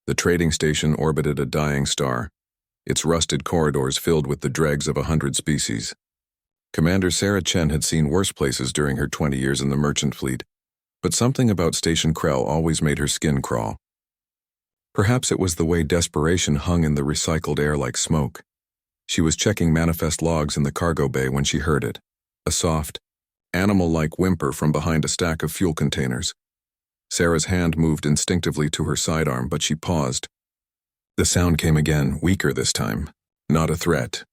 The trading station orbited a dying star, its rusted corridors filled with the dregs of 100 species. Commander Sarah Chen had seen worse places during her 20 years in the merchant fleet, but something about Station Krell always made her skin crawl. Perhaps it was the way desperation hung in the recycled air like smoke. She was checking manifest logs in the cargo bay when she heard it, a soft, animal-like whimper from behind a stack of fuel containers. Sarah's hand moved instinctively to her sidearm, but she paused. The sound came again, weaker this time. Not a threat.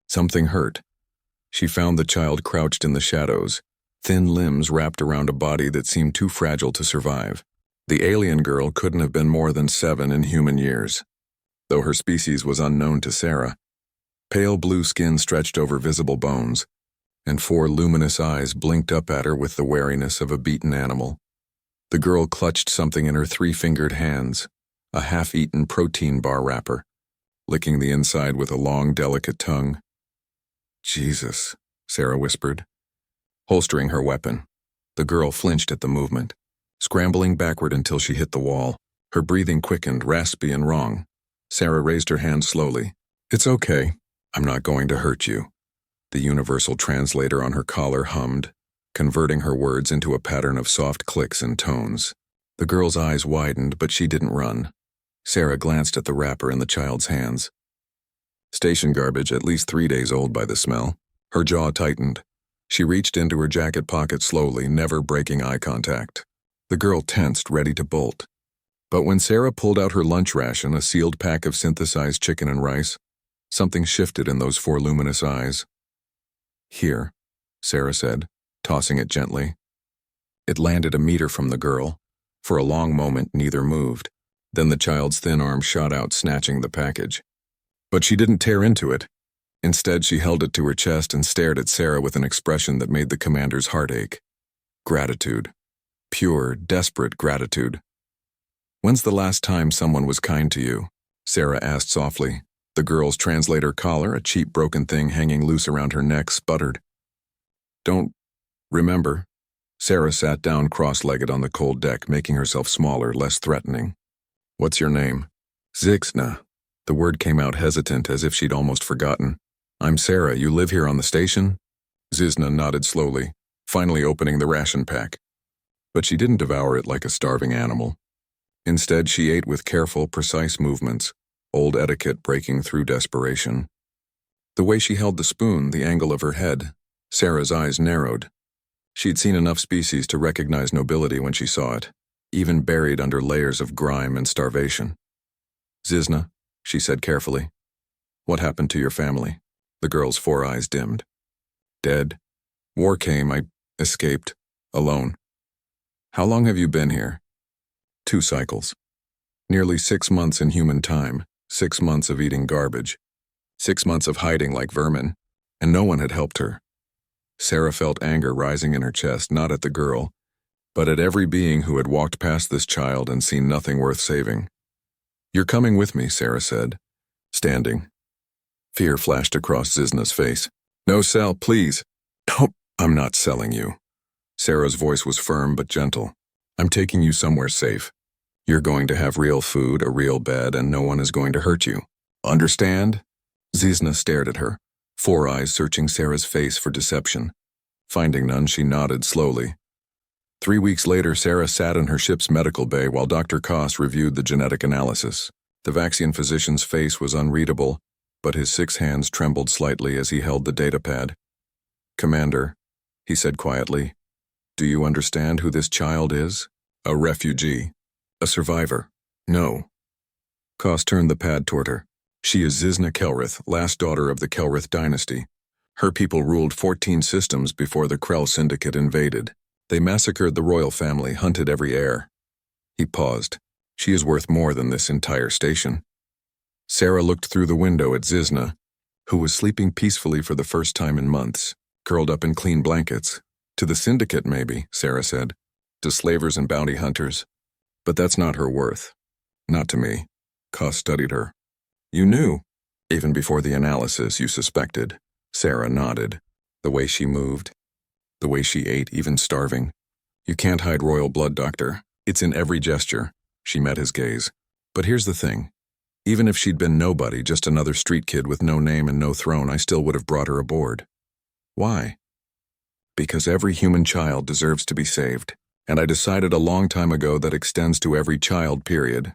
Something hurt. She found the child crouched in the shadows, thin limbs wrapped around a body that seemed too fragile to survive. The alien girl couldn't have been more than 7 in human years, though her species was unknown to Sarah. Pale blue skin stretched over visible bones, and 4 luminous eyes blinked up at her with the wariness of a beaten animal. The girl clutched something in her 3-fingered hands, a half-eaten protein bar wrapper, licking the inside with a long, delicate tongue. "Jesus," Sarah whispered, holstering her weapon. The girl flinched at the movement, scrambling backward until she hit the wall. Her breathing quickened, raspy and wrong. Sarah raised her hand slowly. "It's okay. I'm not going to hurt you." The universal translator on her collar hummed, converting her words into a pattern of soft clicks and tones. The girl's eyes widened, but she didn't run. Sarah glanced at the wrapper in the child's hands. Station garbage, at least 3 days old by the smell. Her jaw tightened. She reached into her jacket pocket slowly, never breaking eye contact. The girl tensed, ready to bolt. But when Sarah pulled out her lunch ration, a sealed pack of synthesized chicken and rice, something shifted in those 4 luminous eyes. "Here," Sarah said, tossing it gently. It landed a meter from the girl. For a long moment, neither moved. Then the child's thin arm shot out, snatching the package. But she didn't tear into it. Instead, she held it to her chest and stared at Sarah with an expression that made the commander's heart ache. Gratitude. Pure, desperate gratitude. "When's the last time someone was kind to you?" Sarah asked softly. The girl's translator collar, a cheap broken thing hanging loose around her neck, sputtered. "Don't remember." Sarah sat down cross-legged on the cold deck, making herself smaller, less threatening. "What's your name?" "Zixna." The word came out hesitant, as if she'd almost forgotten. "I'm Sarah. You live here on the station?" Zixna nodded slowly, finally opening the ration pack. But she didn't devour it like a starving animal. Instead, she ate with careful, precise movements, old etiquette breaking through desperation. The way she held the spoon, the angle of her head, Sarah's eyes narrowed. She'd seen enough species to recognize nobility when she saw it, even buried under layers of grime and starvation. "Zixna," she said carefully, "what happened to your family?" The girl's 4 eyes dimmed. "Dead. War came. I escaped. Alone." "How long have you been here?" 2 cycles. Nearly 6 months in human time, 6 months of eating garbage, 6 months of hiding like vermin, and no one had helped her. Sarah felt anger rising in her chest, not at the girl, but at every being who had walked past this child and seen nothing worth saving. "You're coming with me," Sarah said, standing. Fear flashed across Zixna's face. "No sell, please." "No, I'm not selling you." Sarah's voice was firm but gentle. "I'm taking you somewhere safe. You're going to have real food, a real bed, and no one is going to hurt you. Understand?" Zixna stared at her, 4 eyes searching Sarah's face for deception. Finding none, she nodded slowly. 3 weeks later, Sarah sat in her ship's medical bay while Dr. Koss reviewed the genetic analysis. The Vaxian physician's face was unreadable, but his 6 hands trembled slightly as he held the datapad. "Commander," he said quietly, "do you understand who this child is? A refugee. A survivor." "No." Koss turned the pad toward her. "She is Zixna Kelrith, last daughter of the Kelrith dynasty. Her people ruled 14 systems before the Krell Syndicate invaded. They massacred the royal family, hunted every heir." He paused. "She is worth more than this entire station." Sarah looked through the window at Zixna, who was sleeping peacefully for the first time in months, curled up in clean blankets. "To the Syndicate, maybe," Sarah said. "To slavers and bounty hunters. But that's not her worth. Not to me." Koss studied her. "You knew. Even before the analysis, you suspected." Sarah nodded. The way she moved. The way she ate, even starving. "You can't hide royal blood, Doctor. It's in every gesture." She met his gaze. But here's the thing. Even if she'd been nobody, just another street kid with no name and no throne, I still would have brought her aboard. Why? Because every human child deserves to be saved. And I decided a long time ago that extends to every child, period.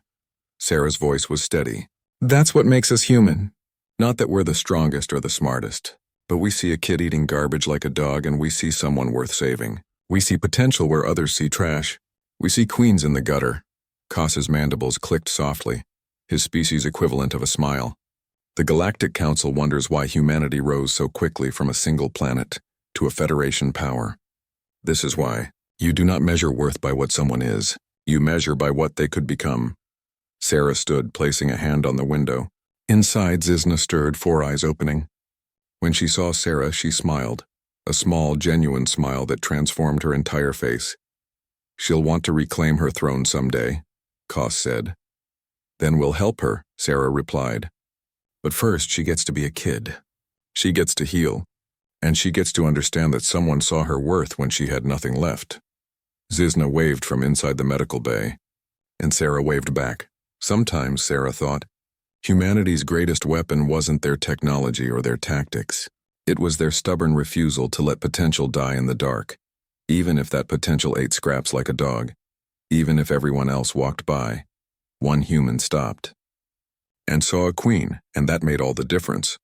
Sarah's voice was steady. That's what makes us human. Not that we're the strongest or the smartest, but we see a kid eating garbage like a dog and we see someone worth saving. We see potential where others see trash. We see queens in the gutter. Koss's mandibles clicked softly, his species equivalent of a smile. The Galactic Council wonders why humanity rose so quickly from a single planet to a Federation power. This is why. You do not measure worth by what someone is. You measure by what they could become. Sarah stood, placing a hand on the window. Inside, Zizna stirred, 4 eyes opening. When she saw Sarah, she smiled, a small, genuine smile that transformed her entire face. She'll want to reclaim her throne someday, Koss said. Then we'll help her, Sarah replied. But first, she gets to be a kid. She gets to heal, and she gets to understand that someone saw her worth when she had nothing left. Zizna waved from inside the medical bay, and Sarah waved back. Sometimes, Sarah thought, humanity's greatest weapon wasn't their technology or their tactics. It was their stubborn refusal to let potential die in the dark, even if that potential ate scraps like a dog, even if everyone else walked by. One human stopped and saw a queen, and that made all the difference.